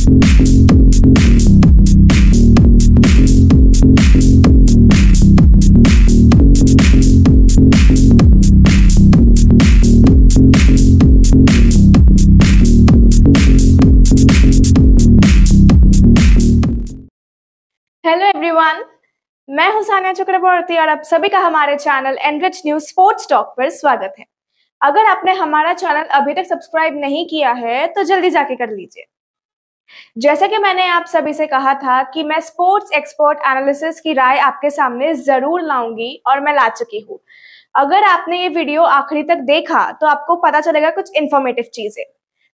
Hello everyone, मैं हूं सानिया चक्रवर्ती और आप सभी का हमारे channel Enrich News Sports Talk पर स्वागत है। अगर आपने हमारा चैनल अभी तक सब्सक्राइब नहीं किया है तो जल्दी जाके कर लीजिए। जैसा कि मैंने आप सभी से कहा था कि मैं स्पोर्ट्स एक्सपर्ट एनालिसिस की राय आपके सामने जरूर लाऊंगी और मैं ला चुकी हूँ। अगर आपने ये वीडियो आखिरी तक देखा तो आपको पता चलेगा कुछ इंफॉर्मेटिव चीजें।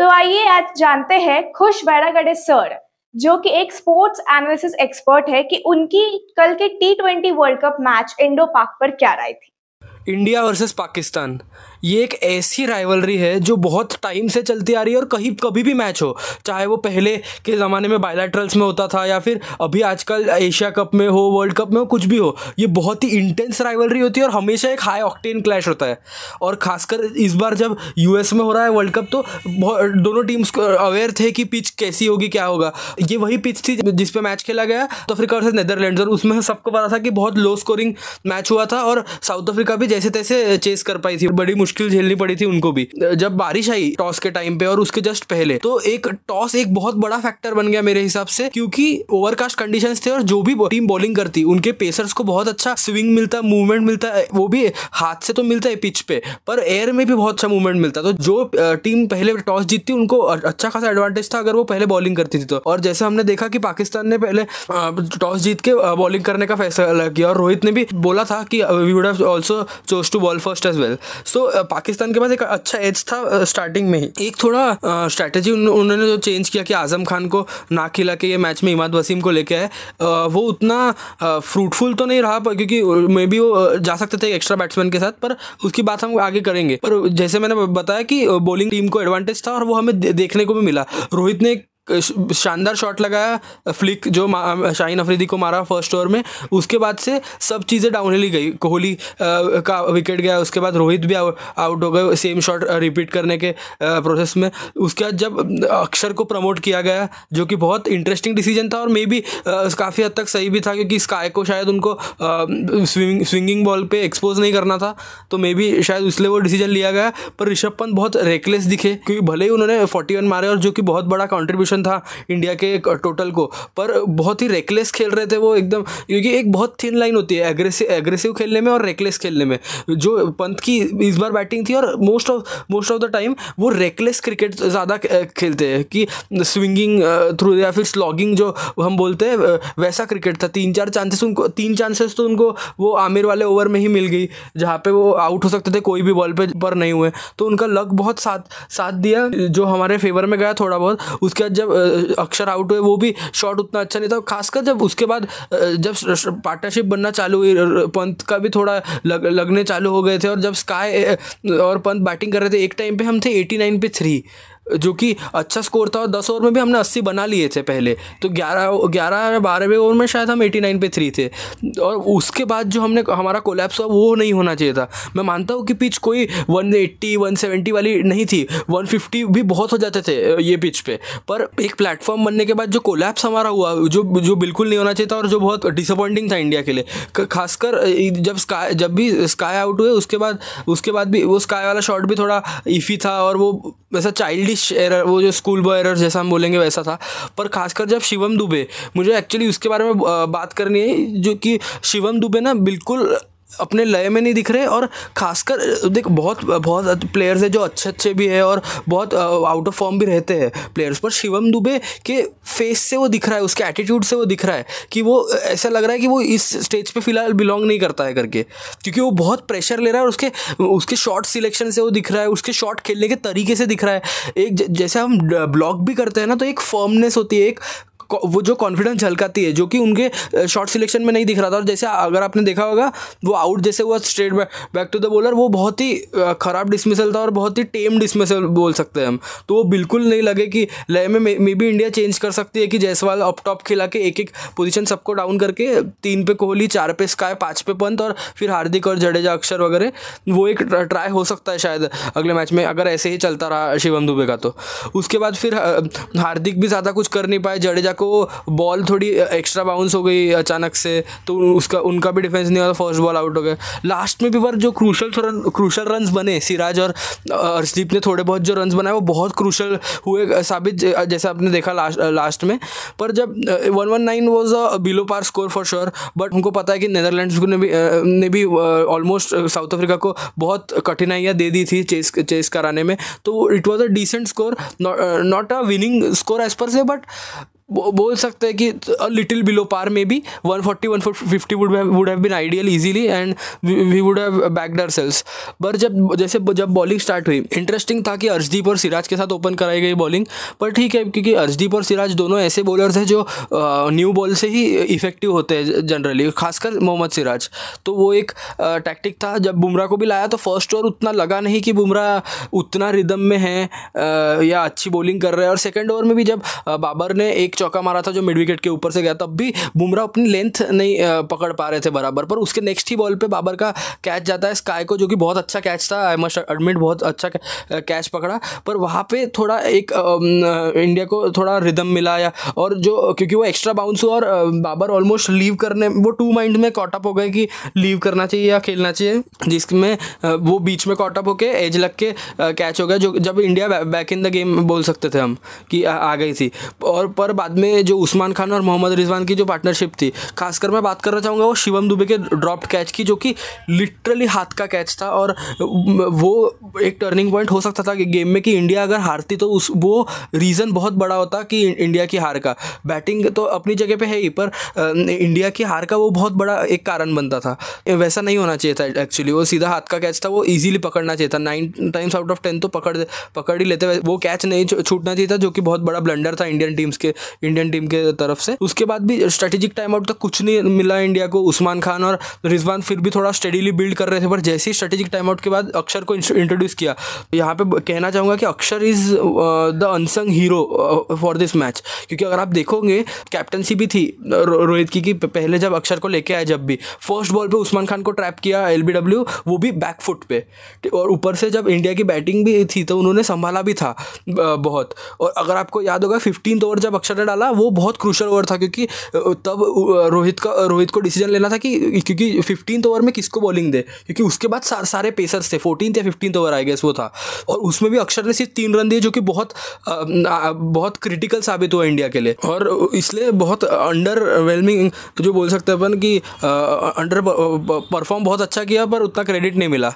तो आइए आज जानते हैं खुश बैरागडे सर, जो कि एक स्पोर्ट्स एनालिसिस एक्सपर्ट है, कि उनकी कल के T20 world cup match Indo पाक पर क्या राय थी। इंडिया वर्सेस पाकिस्तान, ये एक ऐसी राइवलरी है जो बहुत टाइम से चलती आ रही है और कहीं कभी भी मैच हो, चाहे वो पहले के ज़माने में बायलैटरल्स में होता था या फिर अभी आजकल एशिया कप में हो, वर्ल्ड कप में हो, कुछ भी हो, ये बहुत ही इंटेंस राइवलरी होती है और हमेशा एक हाई ऑक्टेन क्लैश होता है। और खासकर इस बार जब यूएस में हो रहा है वर्ल्ड कप तो दोनों टीम्स अवेयर थे कि पिच कैसी होगी, क्या होगा। ये वही पिच थी जिस पे मैच खेला गया तो अफ्रीका वर्सेस नेदरलैंड्स, और उसमें सबको पता था कि बहुत लो स्कोरिंग मैच हुआ था और साउथ अफ्रीका भी जैसे तैसे चेस कर पाई थी। बड़ी मुश्किल झेलनी पड़ी थी उनको भी। जब बारिश आई टॉस के टाइम पे और उसके जस्ट पहले, तो एक टॉस एक बहुत बड़ा फैक्टर बन गया मेरे हिसाब से, क्योंकि ओवरकास्ट कंडीशंस थे और जो भी टीम बॉलिंग करती उनके पेसर्स को बहुत अच्छा स्विंग मिलता, मूवमेंट मिलता है। वो भी हाथ से तो मिलता है पिच पे, पर एयर में भी बहुत अच्छा मूवमेंट मिलता। तो जो टीम पहले टॉस जीतती उनको अच्छा खासा एडवांटेज था अगर वो पहले बॉलिंग करती थी तो। और जैसे हमने देखा कि पाकिस्तान ने पहले टॉस जीत के बॉलिंग करने का फैसला किया और रोहित ने भी बोला था कि we would have also chose to bowl first as well. So Pakistan के पास एक अच्छा एज था स्टार्टिंग में ही। एक थोड़ा स्ट्रैटेजी उन्होंने जो चेंज किया कि आजम खान को ना खिला के ये मैच में इमाद वसीम को लेके आए, वो उतना फ्रूटफुल तो नहीं रहा, क्योंकि मे बी वो जा सकते थे एक्स्ट्रा बैट्समैन के साथ, पर उसकी बात हम आगे करेंगे। पर जैसे मैंने बताया कि बॉलिंग टीम को एडवांटेज था और वो हमें देखने को भी मिला। रोहित ने शानदार शॉट लगाया, फ्लिक जो शाहीन अफरीदी को मारा फर्स्ट ओवर में, उसके बाद से सब चीज़ें डाउनहिल ही गई। कोहली का विकेट गया, उसके बाद रोहित भी आउट हो गए सेम शॉट रिपीट करने के प्रोसेस में। उसके बाद जब अक्षर को प्रमोट किया गया, जो कि बहुत इंटरेस्टिंग डिसीजन था और मे बी काफ़ी हद तक सही भी था, क्योंकि स्काई को शायद उनको स्विंगिंग बॉल पे एक्सपोज नहीं करना था, तो मे बी शायद इसलिए वो डिसीजन लिया गया। पर ऋषभ पंत बहुत रेकलेस दिखे, क्योंकि भले ही उन्होंने 41 मारे और जो कि बहुत बड़ा कॉन्ट्रीब्यूशन था इंडिया के टोटल को, पर बहुत ही रेकलेस खेल रहे थे वो एकदम, क्योंकि एक बहुत थिन लाइन होती है एग्रेसिव खेलने में और रेकलेस खेलने में। जो पंत की इस बार बैटिंग थी और मोस्ट ऑफ द टाइम वो रेकलेस क्रिकेट ज़्यादा खेलते हैं कि स्विंगिंग थ्रू या फिर स्लॉगिंग जो हम बोलते हैं वैसा क्रिकेट था। तीन चांसेस तो उनको वो आमिर वाले ओवर में ही मिल गई जहाँ पे वो आउट हो सकते थे, कोई भी बॉल पर नहीं हुए, तो उनका लक बहुत साथ दिया जो हमारे फेवर में गया थोड़ा बहुत। उसके बाद जब अक्षर आउट हुए वो भी शॉट उतना अच्छा नहीं था, खासकर जब उसके बाद जब पार्टनरशिप बनना चालू हुई, पंत का भी थोड़ा लगने चालू हो गए थे। और जब स्काई और पंत बैटिंग कर रहे थे, एक टाइम पे हम थे 89 पे 3, जो कि अच्छा स्कोर था, और 10 ओवर में भी हमने 80 बना लिए थे पहले, तो 11-12वें ओवर में शायद हम 89 पे 3 थे। और उसके बाद जो हमारा कोलैप्स हुआ वो नहीं होना चाहिए था। मैं मानता हूँ कि पिच कोई 180-170 वाली नहीं थी, 150 भी बहुत हो जाते थे ये पिच पे, पर एक प्लेटफॉर्म बनने के बाद जो कोलैप्स हमारा हुआ, जो बिल्कुल नहीं होना चाहिए था और जो बहुत डिसअपॉइंटिंग था इंडिया के लिए। खासकर जब भी स्काई आउट हुए उसके बाद भी वो स्काई वाला शॉट भी थोड़ा इफ़ी था और वो वैसा चाइल्डिश एरर, वो जो स्कूल बॉय एरर जैसा हम बोलेंगे वैसा था। पर खासकर जब शिवम दुबे, मुझे एक्चुअली उसके बारे में बात करनी है, जो कि शिवम दुबे ना बिल्कुल अपने लय में नहीं दिख रहे। और खासकर देख बहुत प्लेयर्स हैं जो अच्छे भी है और बहुत आउट ऑफ फॉर्म भी रहते हैं प्लेयर्स, पर शिवम दुबे के फेस से वो दिख रहा है, उसके एटीट्यूड से वो दिख रहा है कि वो ऐसा लग रहा है कि वो इस स्टेज पे फिलहाल बिलोंग नहीं करता है करके, क्योंकि वो बहुत प्रेशर ले रहा है और उसके शॉट सिलेक्शन से वो दिख रहा है, उसके शॉट खेलने के तरीके से दिख रहा है। एक जैसे हम ब्लॉक भी करते हैं ना, तो एक फर्मनेस होती है, एक वो जो कॉन्फिडेंस झलकाती है जो कि उनके शॉट सिलेक्शन में नहीं दिख रहा था। और जैसे अगर आपने देखा होगा वो आउट जैसे हुआ straight back to the bowler, वो बहुत ही ख़राब डिसमिसल था और बहुत ही टेम डिसमिसल बोल सकते हैं हम। तो वो बिल्कुल नहीं लगे कि लय में मे बी इंडिया चेंज कर सकती है कि जायसवाल अप टॉप खिला के एक एक पोजीशन सबको डाउन करके 3 पे कोहली, 4 पे स्काई, 5 पे पंत और फिर हार्दिक और जडेजा, अक्षर वगैरह, वो एक ट्राई हो सकता है शायद अगले मैच में अगर ऐसे ही चलता रहा शिवम दुबे का। तो उसके बाद फिर हार्दिक भी ज़्यादा कुछ कर नहीं पाए, जडेजा को बॉल थोड़ी एक्स्ट्रा बाउंस हो गई अचानक से, तो उनका भी डिफेंस नहीं हुआ, फर्स्ट बॉल आउट हो गए। लास्ट में भी पर जो क्रूशल रन्स बने, सिराज और अर्शदीप ने थोड़े बहुत जो रन्स बनाए वो बहुत क्रूशल हुए साबित, जैसे आपने देखा लास्ट में। पर जब 119 was a below par score for sure, but हमको पता है कि नीदरलैंड्स ने भी ऑलमोस्ट साउथ अफ्रीका को बहुत कठिनाइयाँ दे दी थी चेस कराने में। तो it was a decent score, not a winning score as per se, but बोल सकते हैं कि अ लिटिल बिलो पार में be 140-150 would have been ideal easily and we would have backed ourselves. पर जब बॉलिंग स्टार्ट हुई, interesting था कि अर्शदीप और सिराज के साथ ओपन कराई गई बॉलिंग। पर ठीक है, क्योंकि अर्शदीप और सिराज दोनों ऐसे बॉलर्स हैं जो न्यू बॉल से ही इफेक्टिव होते हैं जनरली, खासकर मोहम्मद सिराज। तो वो एक टैक्टिक था। जब बुमराह को भी लाया तो फर्स्ट ओवर उतना लगा नहीं कि बुमराह उतना रिदम में है या अच्छी बॉलिंग कर रहे हैं। और सेकेंड ओवर में भी जब बाबर ने एक चौका मारा था जो मिड विकेट के ऊपर से गया, तब भी बुमराह अपनी लेंथ नहीं पकड़ पा रहे थे बराबर। पर उसके नेक्स्ट ही बॉल पे बाबर का कैच जाता है स्काई को, जो कि बहुत अच्छा कैच था, आई मस्ट एडमिट, बहुत अच्छा कैच पकड़ा। पर वहाँ पे थोड़ा एक इंडिया को थोड़ा रिदम मिला, या और जो क्योंकि वो एक्स्ट्रा बाउंस हुआ और बाबर ऑलमोस्ट लीव करने, वो 2 माइंड में कॉट अप हो गए कि लीव करना चाहिए या खेलना चाहिए, जिसमें वो बीच में कॉट अप होके एज लग के कैच हो गया, जो जब India back in the game बोल सकते थे हम कि आ गई थी। और पर बाद में जो उस्मान खान और मोहम्मद रिजवान की जो पार्टनरशिप थी, खासकर मैं बात करना चाहूँगा वो शिवम दुबे के ड्रॉप्ड कैच की, जो कि लिटरली हाथ का कैच था। और वो एक टर्निंग पॉइंट हो सकता था कि गेम में, कि इंडिया अगर हारती तो वो रीज़न बहुत बड़ा होता कि इंडिया की हार का। बैटिंग तो अपनी जगह पे है ही, पर इंडिया की हार का वो बहुत बड़ा एक कारण बनता था। वैसा नहीं होना चाहिए था एक्चुअली, वो सीधा हाथ का कैच था, वो ईजिली पकड़ना चाहिए था। 9 टाइम्स आउट ऑफ 10 तो पकड़ ही लेते, वो कैच नहीं छूटना चाहिए था, जो कि बहुत बड़ा ब्लंडर था इंडियन टीम के तरफ से। उसके बाद भी स्ट्रेटेजिक टाइम आउट तक कुछ नहीं मिला इंडिया को। उस्मान खान और रिजवान फिर भी थोड़ा स्टेडीली बिल्ड कर रहे थे, पर जैसे ही स्ट्रेटेजिक टाइम आउट के बाद अक्षर को इंट्रोड्यूस किया, यहाँ पे कहना चाहूँगा कि अक्षर is the unsung hero for this match. क्योंकि अगर आप देखोगे कैप्टनसी भी थी रोहित की, कि पहले जब अक्षर को लेके आए, जब भी फर्स्ट बॉल पे उस्मान खान को ट्रैप किया LBW, वो भी बैक फुट पे, और ऊपर से जब इंडिया की बैटिंग भी थी तो उन्होंने संभाला भी था बहुत। और अगर आपको याद होगा 15th ओवर जब अक्षर ने डाला, वो बहुत क्रूशल ओवर था, क्योंकि तब रोहित को डिसीजन लेना था कि क्योंकि 15th ओवर में किसको बॉलिंग दे, क्योंकि उसके बाद सारे पेसर्स थे। 14th या 15th ओवर आई गेस वो था, और उसमें भी अक्षर ने सिर्फ 3 रन दिए, जो कि बहुत क्रिटिकल साबित हुआ इंडिया के लिए। और इसलिए बहुत अंडरवेलमिंग जो बोल सकते हैं अपन कि अंडर परफॉर्म बहुत अच्छा किया, पर उतना क्रेडिट नहीं मिला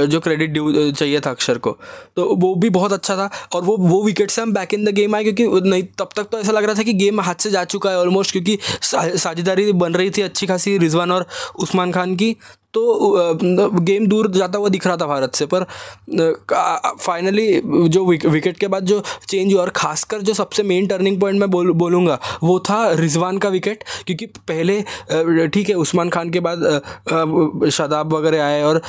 जो क्रेडिट ड्यू चाहिए था अक्षर को। तो वो भी बहुत अच्छा था, और वो विकेट से हम बैक इन द गेम आए, क्योंकि नहीं तब तक तो ऐसा लग रहा था कि गेम हाथ से जा चुका है ऑलमोस्ट, क्योंकि साझेदारी बन रही थी अच्छी खासी रिजवान और उस्मान खान की। तो गेम दूर जाता हुआ दिख रहा था भारत से। पर फाइनली जो विकेट के बाद जो चेंज हुआ, और खासकर जो सबसे मेन टर्निंग पॉइंट मैं बोलूँगा वो था रिजवान का विकेट। क्योंकि पहले ठीक है उस्मान खान के बाद शादाब वगैरह आए और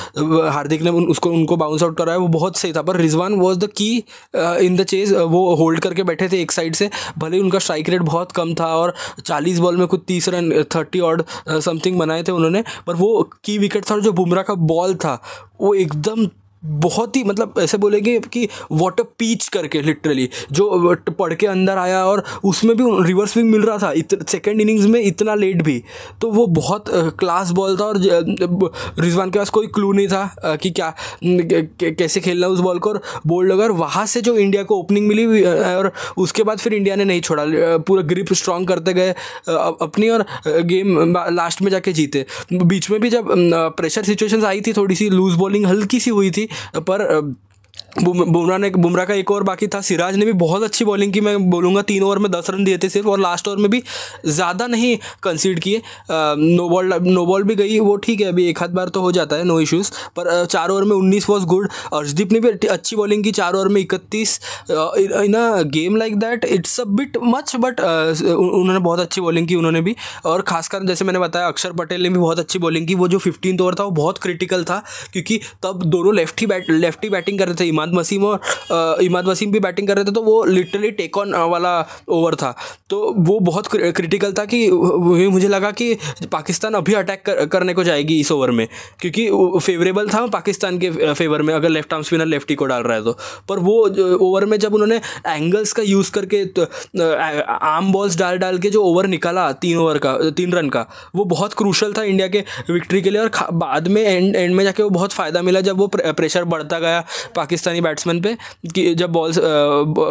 हार्दिक ने उनको बाउंस आउट कराया, वो बहुत सही था। पर Rizwan was the key in the chase, वो होल्ड करके बैठे थे एक साइड से, भले ही उनका स्ट्राइक रेट बहुत कम था और 40 बॉल में कुछ 30 रन 30 ऑड समथिंग बनाए थे उन्होंने, पर वो की विकेट था। और जो बुमराह का बॉल था वो एकदम बहुत ही, मतलब ऐसे बोलेंगे कि वाटर पीच करके लिटरली जो पढ़ के अंदर आया, और उसमें भी रिवर्स स्विंग मिल रहा था सेकेंड इनिंग्स में इतना लेट भी। तो वो बहुत क्लास बॉल था, और रिजवान के पास कोई क्लू नहीं था कि क्या कैसे खेलना उस बॉल को, और बोल्ड अगर वहाँ से जो इंडिया को ओपनिंग मिली, और उसके बाद फिर इंडिया ने नहीं छोड़ा, पूरा ग्रिप स्ट्रॉन्ग करते गए अपनी, और गेम लास्ट में जाके जीते। बीच में भी जब प्रेशर सिचुएशंस आई थी, थोड़ी सी लूज बॉलिंग हल्की सी हुई थी, पर बुमराह का एक ओवर बाकी था, सिराज ने भी बहुत अच्छी बॉलिंग की, मैं बोलूँगा 3 ओवर में 10 रन दिए थे सिर्फ, और लास्ट ओवर में भी ज़्यादा नहीं कंसीड किए। नो बॉल भी गई, वो ठीक है, अभी एक आध बार तो हो जाता है, नो इश्यूज़, पर 4 ओवर में 19 वॉज गुड। अर्शदीप ने भी अच्छी बॉलिंग की, 4 ओवर में 31। In a game like that it's a bit much, but उन्होंने बहुत अच्छी बॉलिंग की उन्होंने भी। और खासकर जैसे मैंने बताया, अक्षर पटेल ने भी बहुत अच्छी बॉलिंग की। वो जो 15th ओवर था वो बहुत क्रिटिकल था, क्योंकि तब दोनों लेफ्टी बैटिंग कर रहे थे, इमाद वसीम भी बैटिंग कर रहे थे, तो वो लिटरली टेक ऑन वाला ओवर था। तो वो बहुत क्रिटिकल था कि मुझे लगा कि पाकिस्तान अभी अटैक करने को जाएगी इस ओवर में, क्योंकि फेवरेबल था पाकिस्तान के फेवर में अगर लेफ्ट आर्म स्पिनर लेफ्टी को डाल रहा है तो। पर वो ओवर में जब उन्होंने एंगल्स का यूज़ करके आर्म बॉल्स डाल के जो ओवर निकाला 3 रन का, वो बहुत क्रूशल था इंडिया के विक्ट्री के लिए। और बाद में एंड में जाके वो बहुत फ़ायदा मिला, जब वो प्रेशर बढ़ता गया पाकिस्तानी बैट्समैन पे, कि जब बॉल्स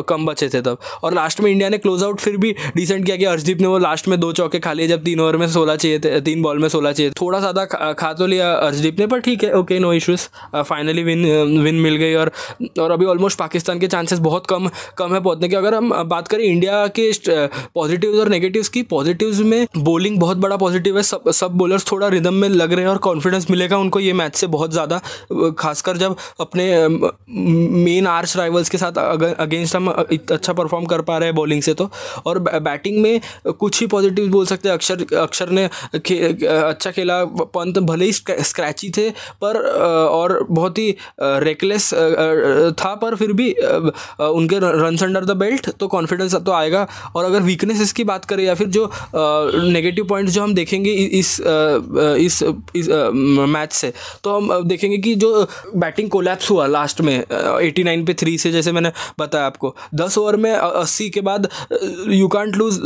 कम बचे थे तब। और लास्ट में इंडिया ने क्लोज आउट फिर भी डिसेंट किया कि अर्शदीप ने वो लास्ट में 2 चौके खा लिए, जब 3 ओवर में 16 चाहिए थे, 3 बॉल में 16 चाहिए। थोड़ा ज़्यादा खा तो लिया अर्शदीप ने, पर ठीक है, okay, no issues. Finally win मिल गई। और अभी ऑलमोस्ट पाकिस्तान के चांसेस बहुत कम है पहुंचने के। अगर हम बात करें इंडिया के पॉजिटिव्स और नेगेटिव्स की, पॉजिटिव्स में बॉलिंग बहुत बड़ा पॉजिटिव है, सब बॉलर्स थोड़ा रिदम में लग रहे हैं और कॉन्फिडेंस मिलेगा उनको ये मैच से बहुत ज़्यादा, खासकर जब अपने मेन आर्च राइवल्स के साथ अगेंस्ट हम अच्छा परफॉर्म कर पा रहे हैं बॉलिंग से तो। और बैटिंग में कुछ ही पॉजिटिव बोल सकते हैं। अक्षर ने अच्छा खेला, पंत भले ही स्क्रैची थे पर और बहुत ही रेकलेस था, पर फिर भी उनके रन्स अंडर द बेल्ट, तो कॉन्फिडेंस तो आएगा। और अगर वीकनेसेस की बात करें या फिर जो नेगेटिव पॉइंट्स जो हम देखेंगे इस मैच से, तो हम देखेंगे कि जो बैटिंग कोलैप्स हुआ लास्ट में 89 पे 3 से, जैसे मैंने बताया आपको, 10 ओवर में 80 के बाद you can't loose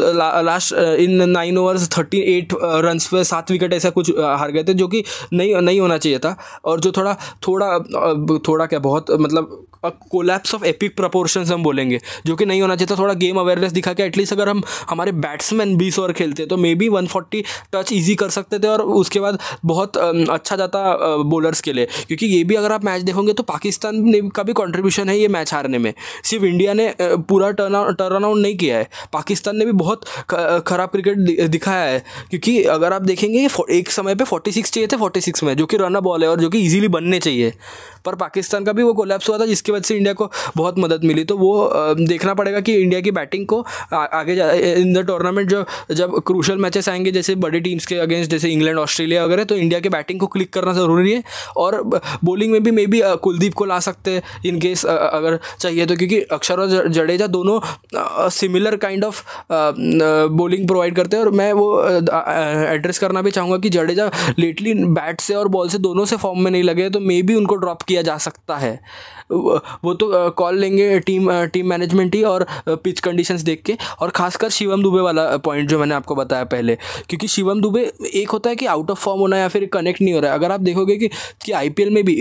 last in 9 overs 38 runs पे 7 विकेट ऐसा कुछ हार गए थे, जो कि नहीं होना चाहिए था। और जो थोड़ा क्या बहुत मतलब कोलैप्स ऑफ एपिक प्रोपोर्शंस हम बोलेंगे, जो कि नहीं होना चाहिए था। थोड़ा गेम अवेयरनेस दिखा के एटलीस्ट अगर हमारे बैट्समैन 20 ओवर खेलते तो मे बी 140 टच ईजी कर सकते थे, और उसके बाद बहुत अच्छा जाता बॉलर्स के लिए। क्योंकि ये भी अगर आप मैच देखोगे तो पाकिस्तान ने का भी कंट्रीब्यूशन है ये मैच हारने में, सिर्फ इंडिया ने पूरा टर्न अराउंड नहीं किया है, पाकिस्तान ने भी बहुत ख़राब क्रिकेट दिखाया है। क्योंकि अगर आप देखेंगे एक समय पे 46 चाहिए थे 46 में, जो कि रन बॉल है और जो कि ईजिली बनने चाहिए, पर पाकिस्तान का भी वो कोलैप्स हुआ था, जिसकी वजह से इंडिया को बहुत मदद मिली। तो वो देखना पड़ेगा कि इंडिया की बैटिंग को आगे इन द टूर्नामेंट जब क्रूशल मैचेस आएंगे जैसे बड़ी टीम्स के अगेंस्ट, जैसे इंग्लैंड ऑस्ट्रेलिया वगैरह, तो इंडिया के बैटिंग को क्लिक करना ज़रूरी है। और बॉलिंग में भी मे बी कुलदीप को ला सकते हैं इन केस अगर चाहिए तो, क्योंकि अक्षर और जडेजा दोनों similar kind of bowling provide करते हैं। और मैं वो एड्रेस करना भी चाहूँगा कि जडेजा लेटली बैट से और बॉल से दोनों से फॉर्म में नहीं लगे, तो मे बी उनको ड्रॉप किया जा सकता है। वो तो कॉल लेंगे टीम मैनेजमेंट ही, और पिच कंडीशंस देख के। और खासकर शिवम दुबे वाला पॉइंट जो मैंने आपको बताया पहले, क्योंकि शिवम दुबे एक होता है कि आउट ऑफ फॉर्म होना या फिर कनेक्ट नहीं हो रहा है। अगर आप देखोगे कि आईपीएल में भी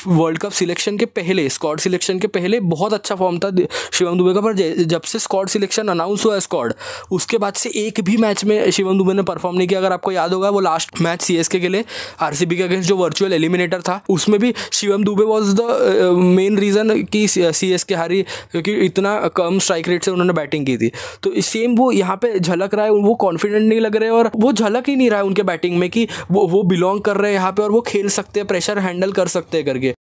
वर्ल्ड कप सिलेक्शन के पहले, स्क्वाड सिलेक्शन के पहले बहुत अच्छा फॉर्म था शिवम दुबे का, पर जब से स्क्वाड सिलेक्शन अनाउंस हुआ स्क्वाड, उसके बाद से एक भी मैच में शिवम दुबे ने परफॉर्म नहीं किया। अगर आपको याद होगा वो लास्ट मैच सीएसके के लिए आरसीबी के अगेंस्ट जो वर्चुअल एलिमिनेटर था, उसमें भी Shivam Dubey was the main reason कि सीएसके हारी, क्योंकि इतना कम स्ट्राइक रेट से उन्होंने बैटिंग की थी। तो सेम वो यहाँ पे झलक रहा है, वो कॉन्फिडेंट नहीं लग रहे, और वो झलक ही नहीं रहा है उनके बैटिंग में कि वो बिलोंग कर रहे हैं यहाँ पे और वो खेल सकते हैं, प्रेशर हैंडल कर सकते हैं करके।